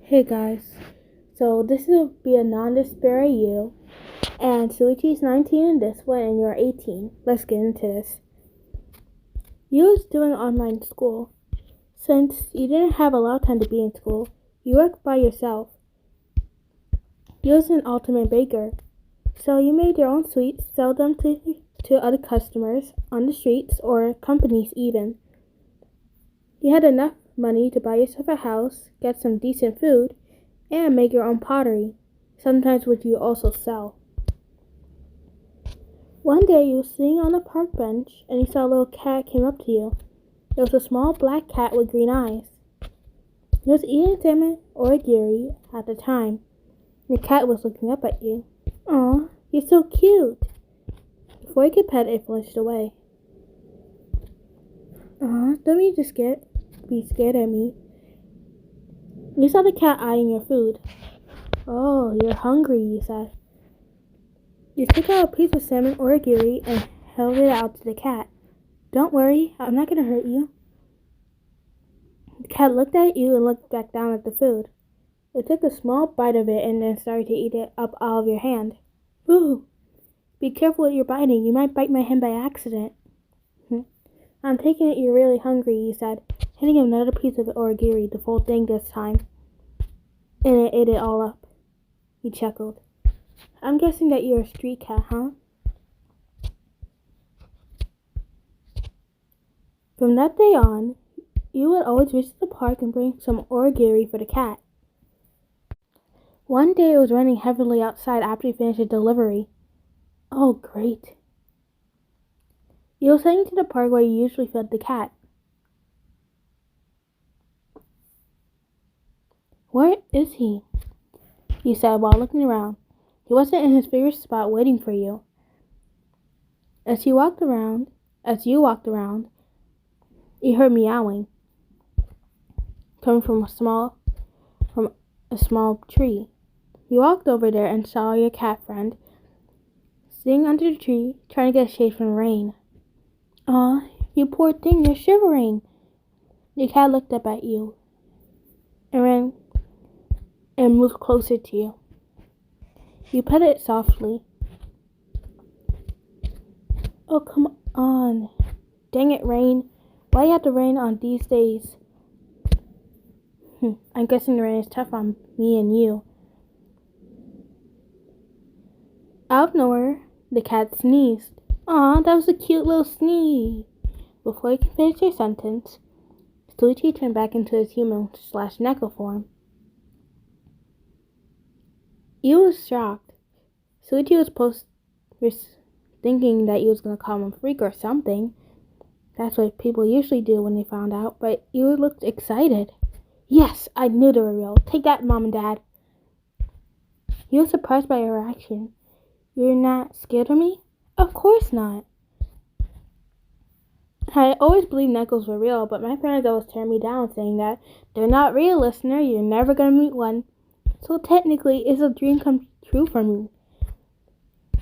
Hey guys, so this will be a non-despair you, and Shuichi's 19 in this one, and you're 18. Let's get into this. You was doing online school. Since you didn't have a lot of time to be in school, you worked by yourself. You was an ultimate baker, so you made your own sweets, sell them to other customers on the streets or companies even. You had enough money to buy yourself a house, get some decent food, and make your own pottery, sometimes which you also sell. One day you were sitting on a park bench and you saw a little cat came up to you. It was a small black cat with green eyes. It was eating salmon or giri at the time. The cat was looking up at you. Aw, you're so cute. Before you could pet it, flinched away. Aw, don't be scared at me. You saw the cat eyeing your food. Oh, you're hungry, you said. You took out a piece of salmon or giri and held it out to the cat. Don't worry, I'm not going to hurt you. The cat looked at you and looked back down at the food. It took a small bite of it and then started to eat it up out of your hand. Ooh! Be careful what you're biting. You might bite my hand by accident. I'm taking it you're really hungry, you said, handing him another piece of origiri, the full thing this time. And it ate it all up. He chuckled. I'm guessing that you're a street cat, huh? From that day on, you would always visit the park and bring some origiri for the cat. One day it was raining heavily outside after you finished a delivery. Oh, great. You were heading to the park where you usually fed the cat. Where is he? You said while looking around. He wasn't in his favorite spot waiting for you. As you walked around, you heard meowing coming from a small tree. You walked over there and saw your cat friend sitting under the tree trying to get shade from the rain. Aw, you poor thing, you're shivering. The cat looked up at you and moved closer to you. You pet it softly. Oh, come on. Dang it, Rain. Why do you have to rain on these days? I'm guessing the rain is tough on me and you. Out of nowhere, the cat sneezed. Aw, that was a cute little sneeze. Before you could finish your sentence, Shuichi turned back into his human/Neko form. You was shocked. Shuichi was thinking that you was going to call him a freak or something. That's what people usually do when they found out, but you looked excited. Yes, I knew they were real. Take that, Mom and Dad. You were surprised by your reaction. You're not scared of me? Of course not. I always believed Nekos were real, but my parents always tear me down saying that they're not real, listener. You're never going to meet one. So technically, it's a dream come true for me.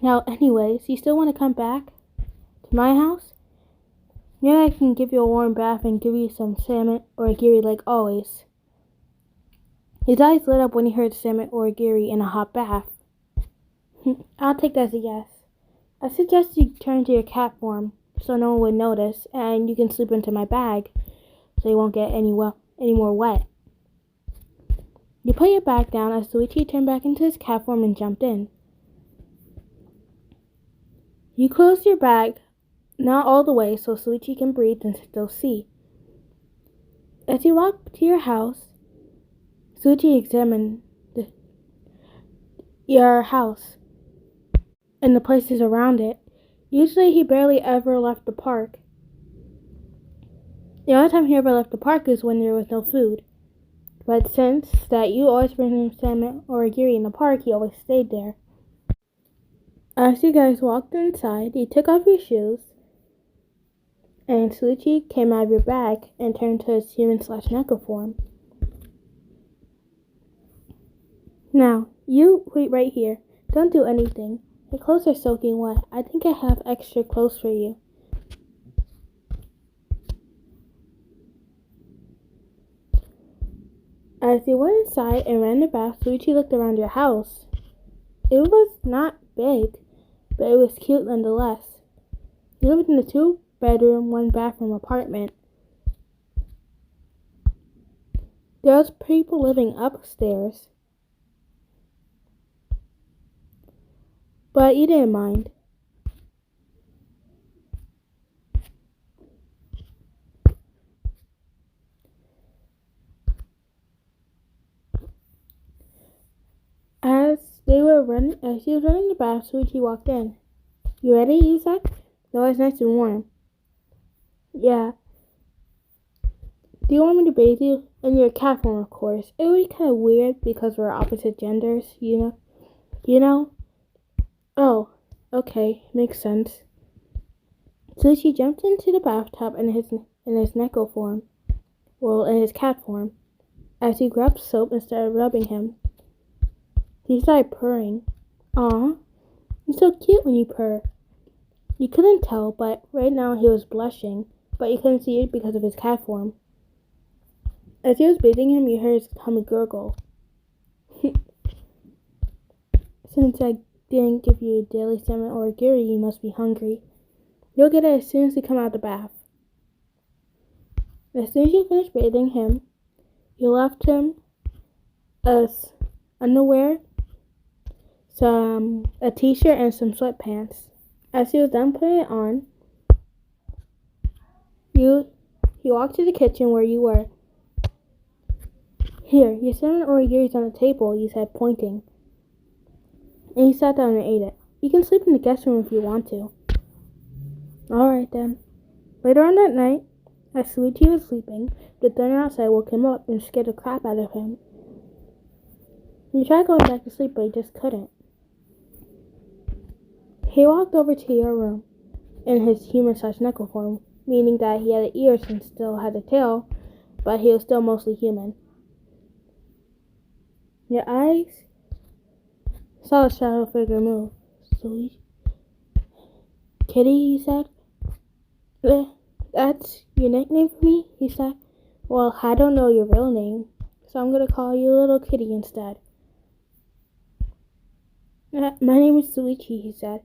Now, anyways, you still want to come back to my house? Maybe I can give you a warm bath and give you some salmon or giri like always. His eyes lit up when he heard salmon or giri in a hot bath. I'll take that as a yes. I suggest you turn to your cat form so no one would notice, and you can sleep into my bag so you won't get any more wet. You put your bag down as Shuichi turned back into his cat form and jumped in. You closed your bag, not all the way so Shuichi can breathe and still see. As you walked to your house, Shuichi examined your house and the places around it. Usually he barely ever left the park. The only time he ever left the park is when there was no food. But since that you always bring him salmon or giri in the park, he always stayed there. As you guys walked inside, you took off your shoes, and Shuichi came out of your bag and turned to his human/Neko form. Now, you wait right here. Don't do anything. Your clothes are soaking wet. I think I have extra clothes for you. As they went inside and ran the bath, Shuichi looked around your house. It was not big, but it was cute nonetheless. You lived in a 2-bedroom, 1-bathroom apartment. There was people living upstairs, but you didn't mind. As she was running the bath, Shuichi walked in. You ready? You said. The water's nice and warm. Yeah. Do you want me to bathe you? In your cat form, of course. It would be kind of weird because we're opposite genders, you know? You know? Oh, okay. Makes sense. So she jumped into the bathtub in his Neko form. Well, in his cat form. As he grabbed soap and started rubbing him. He started purring. Aw, you're so cute when you purr. You couldn't tell, but right now he was blushing, but you couldn't see it because of his cat form. As he was bathing him, you heard his tummy gurgle. Since I didn't give you a daily salmon or a giri, you must be hungry. You'll get it as soon as you come out of the bath. As soon as you finished bathing him, you left him as underwear, a t-shirt, and some sweatpants. As he was done putting it on, he walked to the kitchen where you were. Here, your salmon origiri is on the table, you said, pointing. And he sat down and ate it. You can sleep in the guest room if you want to. Alright then. Later on that night, as Shuichi was sleeping, the thunder outside woke him up and scared the crap out of him. He tried going back to sleep, but he just couldn't. He walked over to your room in his human/Neko form, meaning that he had ears and still had a tail, but he was still mostly human. Your eyes saw a shadow figure move. Sweet Kitty, he said. That's your nickname for me? He said. Well, I don't know your real name, so I'm going to call you Little Kitty instead. My name is Shuichi, he said.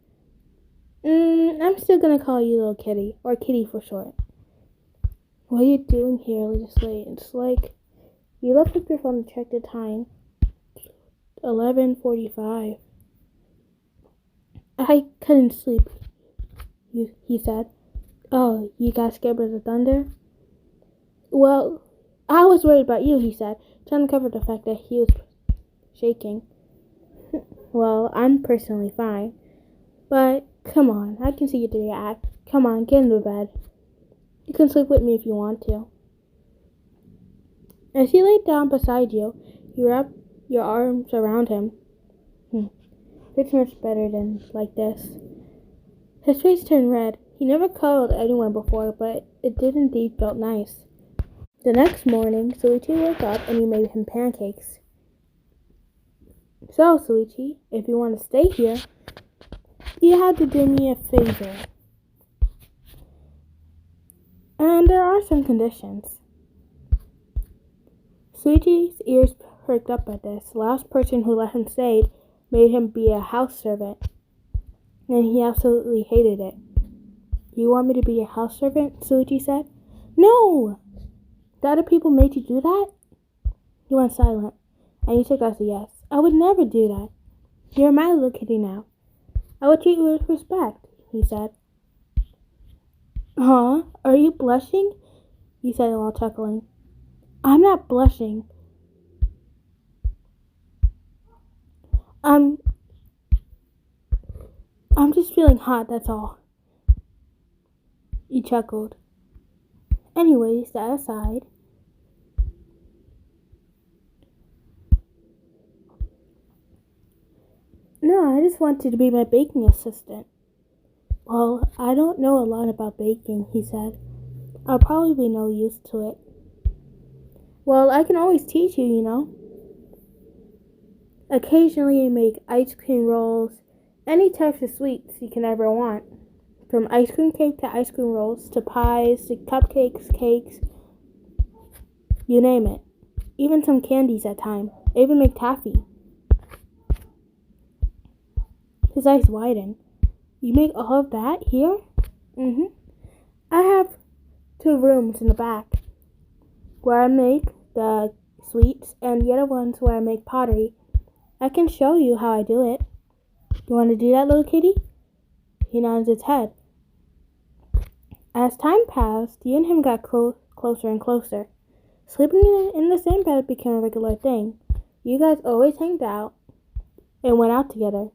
I'm still going to call you Little Kitty, or Kitty for short. What are you doing here this late? It's like you looked at your phone to check the time. 11:45. I couldn't sleep, he said. Oh, you got scared by the thunder? Well, I was worried about you, he said, trying to cover the fact that he was shaking. Well, I'm personally fine. But, come on, I can see you through your act. Come on, get into bed. You can sleep with me if you want to. As he laid down beside you, you wrapped your arms around him. It's much better than like this. His face turned red. He never cuddled anyone before, but it did indeed felt nice. The next morning, Shuichi woke up and you made him pancakes. So, Shuichi, if you want to stay here, you have to do me a favor. And there are some conditions. Shuichi's ears perked up at this. The last person who let him stay made him be a house servant, and he absolutely hated it. You want me to be your house servant? Shuichi said. No! The other people made you do that? He went silent, and you took as a yes. I would never do that. You're my little kitty now. I would treat you with respect, he said. Huh? Are you blushing? You said while chuckling. I'm not blushing. I'm just feeling hot, that's all. You chuckled. Anyways, that aside, no, I just wanted to be my baking assistant. Well, I don't know a lot about baking, he said. I'll probably be no use to it. Well, I can always teach you, you know. Occasionally you make ice cream rolls, any types of sweets you can ever want. From ice cream cake to ice cream rolls, to pies, to cupcakes, cakes, you name it. even some candies at times. I even make taffy. His eyes widen. You make all of that here? Mm-hmm. I have 2 rooms in the back where I make the sweets and the other ones where I make pottery. I can show you how I do it. You want to do that, little kitty? He nods his head. As time passed, you and him got closer and closer. Sleeping in the same bed became a regular thing. You guys always hanged out and went out together.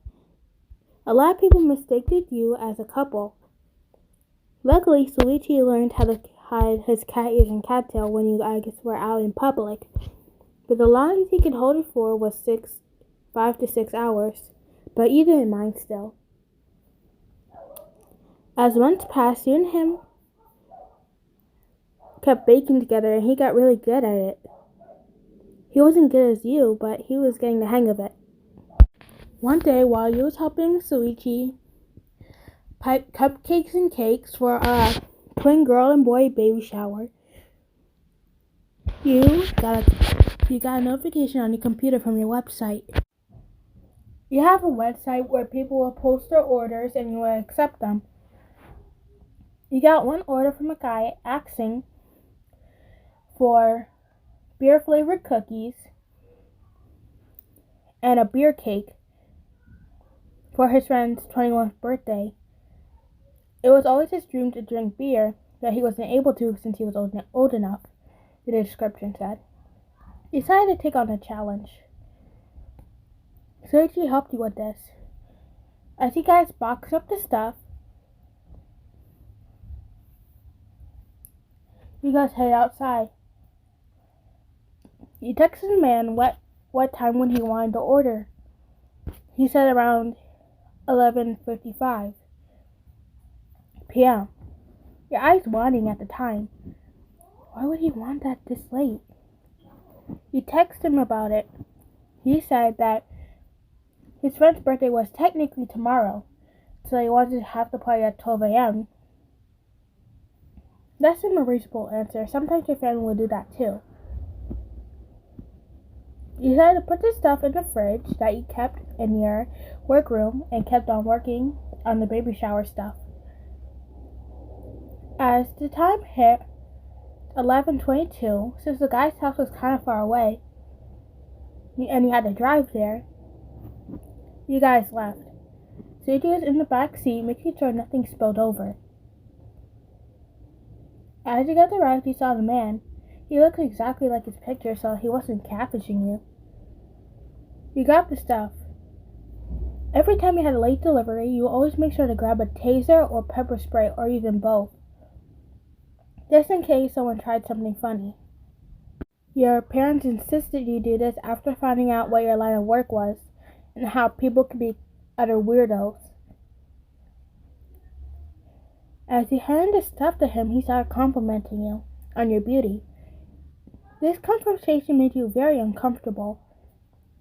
A lot of people mistaken you as a couple. Luckily, Shuichi learned how to hide his cat ears and cat tail when you guys were out in public. But the longest he could hold it for was 5 to 6 hours. But you didn't mind still. As months passed, you and him kept baking together and he got really good at it. He wasn't good as you, but he was getting the hang of it. One day, while you was helping Shuichi pipe cupcakes and cakes for a twin girl and boy baby shower, you got a notification on your computer from your website. You have a website where people will post their orders and you will accept them. You got one order from a guy asking for beer-flavored cookies and a beer cake for his friend's 21st birthday. It was always his dream to drink beer, but he wasn't able to since he was old enough, the description said. He decided to take on the challenge. Shuichi helped you with this. As you guys boxed up the stuff, you guys head outside. You texted the man what time when he wanted to order. He said around 11:55 p.m. Your eyes widening at the time. Why would he want that this late? You texted him about it. He said that his friend's birthday was technically tomorrow, so he wanted to have the party at 12 a.m. That's a reasonable answer. Sometimes your family will do that too. You decided to put the stuff in the fridge that you kept in your workroom and kept on working on the baby shower stuff. As the time hit 11:22, since the guy's house was kind of far away and you had to drive there, you guys left. Shuichi was in the back seat making sure nothing spilled over. As you got the ride, you saw the man. He looked exactly like his picture, so he wasn't catfishing you. You grabbed the stuff. Every time you had a late delivery, you always make sure to grab a taser or pepper spray or even both, just in case someone tried something funny. Your parents insisted you do this after finding out what your line of work was and how people could be utter weirdos. As you handed the stuff to him, he started complimenting you on your beauty. This conversation made you very uncomfortable,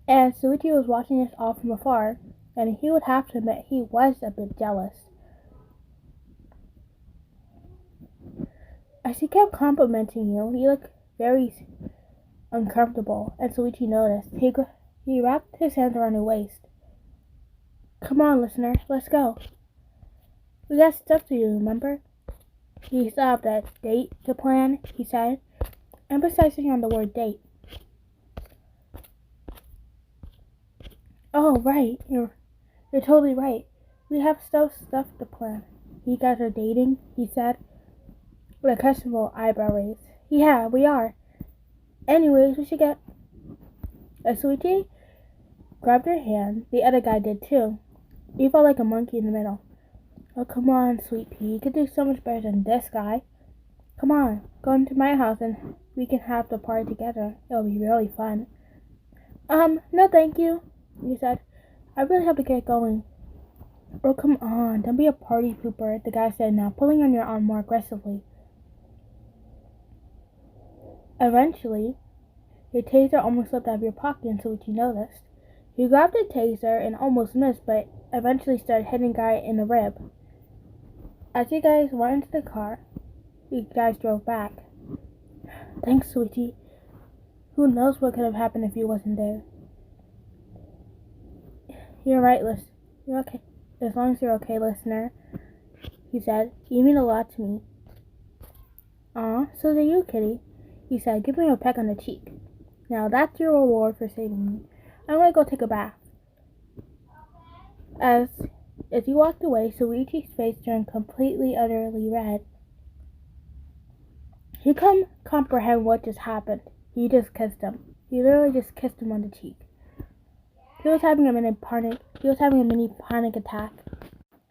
and Shuichi was watching this all from afar, and he would have to admit he was a bit jealous. As he kept complimenting you, you looked very uncomfortable, and Shuichi noticed. He wrapped his hands around your waist. Come on, listener, let's go. We got stuff to do, remember? You still have that date to plan, he said, emphasizing on the word date. Oh, right, you're totally right. We have stuff to plan. You guys are dating, he said, with a questionable eyebrow raise. Yeah, we are. Anyways, we should get... As Shuichi grabbed her hand, the other guy did too. You felt like a monkey in the middle. Oh, come on, sweet pea. You could do so much better than this guy. Come on, go into my house and we can have the party together. It'll be really fun. No thank you, you said. I really have to get going. Oh, come on, don't be a party pooper, the guy said, now pulling on your arm more aggressively. Eventually, your taser almost slipped out of your pocket and Shuichi noticed. You grabbed the taser and almost missed, but eventually started hitting the guy in the rib. As you guys went into the car, you guys drove back. Thanks, Shuichi. Who knows what could have happened if he wasn't there? You're right, You're okay. As long as you're okay, listener, he said. You mean a lot to me. Aw, so do you, kitty, he said, giving her a peck on the cheek. Now that's your reward for saving me. I'm gonna go take a bath. As he walked away, Shuichi's face turned completely, utterly red. He couldn't comprehend what just happened. He just kissed him. He literally just kissed him on the cheek. He was having a mini panic attack.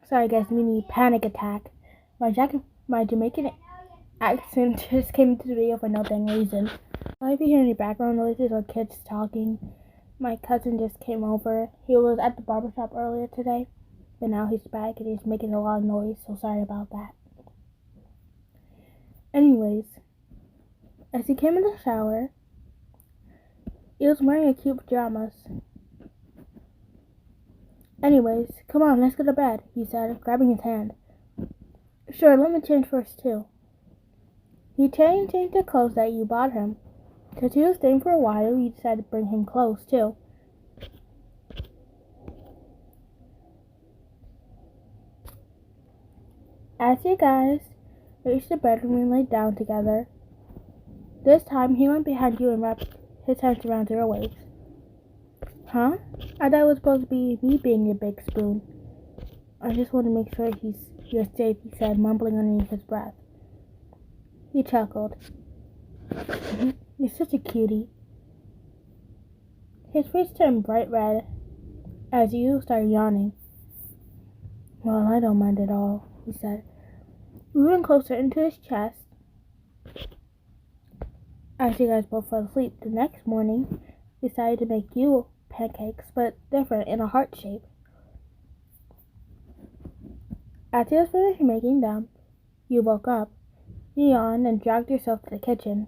Sorry guys, mini panic attack. My Jamaican accent just came into the video for no dang reason. If you hear any background noises or kids talking, my cousin just came over. He was at the barbershop earlier today, but now he's back and he's making a lot of noise, so sorry about that. Anyways, as he came in the shower, he was wearing a cute pajamas. Anyways, come on, let's go to bed, he said, grabbing his hand. Sure, let me change first, too. He changed the clothes that you bought him. Because he was staying for a while, you decided to bring him clothes, too. As you guys reached the bedroom and laid down together, this time he went behind you and wrapped his hands around your waist. Huh? I thought it was supposed to be me being your big spoon. I just want to make sure you're safe, he said, mumbling underneath his breath. He chuckled. You're such a cutie. His face turned bright red as you started yawning. Well, I don't mind at all, he said, moving closer into his chest. As you guys both fell asleep, the next morning, he decided to make you pancakes, but different, in a heart shape. As he was finished making them, you woke up. You yawned and dragged yourself to the kitchen.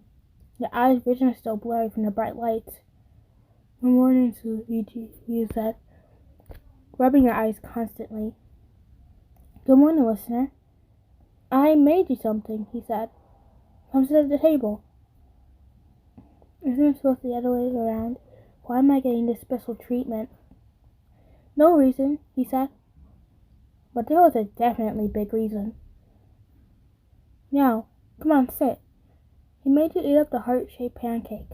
Your eyes' vision was still blurry from the bright lights. Good morning, Shuichi, you said, rubbing your eyes constantly. Good morning, listener. I made you something, he said. Come sit at the table. Isn't it supposed to be the other way around? Why am I getting this special treatment? No reason, he said. But there was a definitely big reason. Now, come on, sit. He made you eat up the heart-shaped pancake.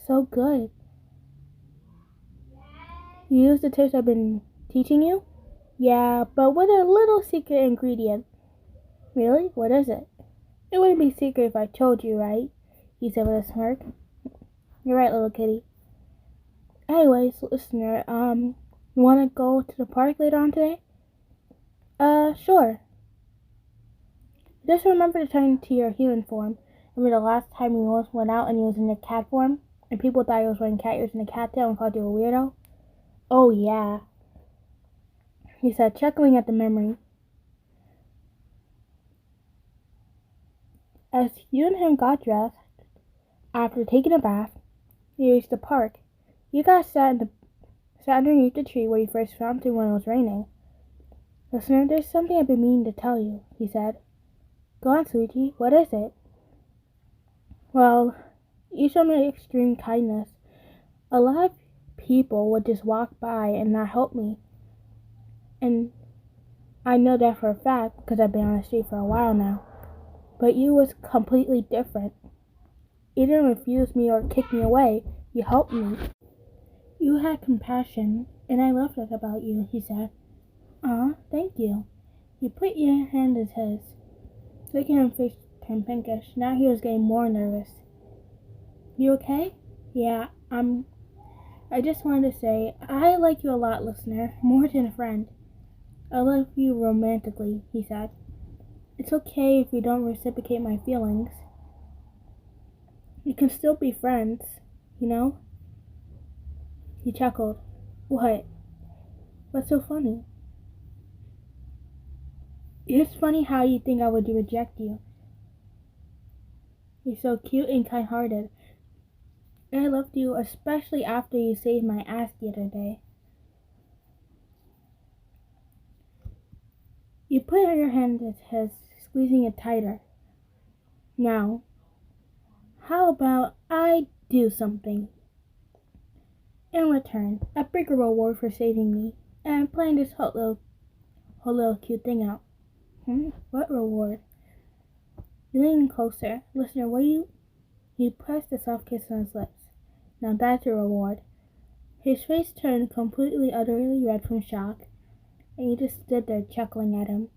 So good. You used the tips I've been teaching you? Yeah, but with a little secret ingredient. Really? What is it? It wouldn't be secret if I told you, right? He said with a smirk. You're right, little kitty. Anyways, listener, you wanna go to the park later on today? Sure. Just remember to turn to your human form. Remember the last time you went out and you was in the cat form? And people thought you was wearing cat ears and a cat tail and called you a weirdo? Oh, yeah, he said, chuckling at the memory. As you and him got dressed, after taking a bath, you reached the park. You guys sat underneath the tree where you first found him when it was raining. Listener, there's something I've been meaning to tell you, he said. Go on, Shuichi, what is it? Well, you showed me extreme kindness. A lot of people would just walk by and not help me. And I know that for a fact because I've been on the street for a while now. But you was completely different. You didn't refuse me or kick me away. You helped me. You had compassion, and I love that about you, he said. Aw, thank you. He put your hand in his. Making him face turn pinkish. Now he was getting more nervous. You okay? Yeah, I just wanted to say, I like you a lot, listener. More than a friend. I love you romantically, he said. It's okay if you don't reciprocate my feelings. We can still be friends, you know? He chuckled. What? What's so funny? It's funny how you think I would reject you. You're so cute and kind-hearted. And I loved you especially after you saved my ass the other day. You put your hand in his, squeezing it tighter. Now, how about I do something. In return, a bigger reward for saving me and playing this whole little cute thing out. What reward? You lean closer. Listener, what do you... He pressed a soft kiss on his lips. Now that's your reward. His face turned completely, utterly red from shock, and he just stood there chuckling at him.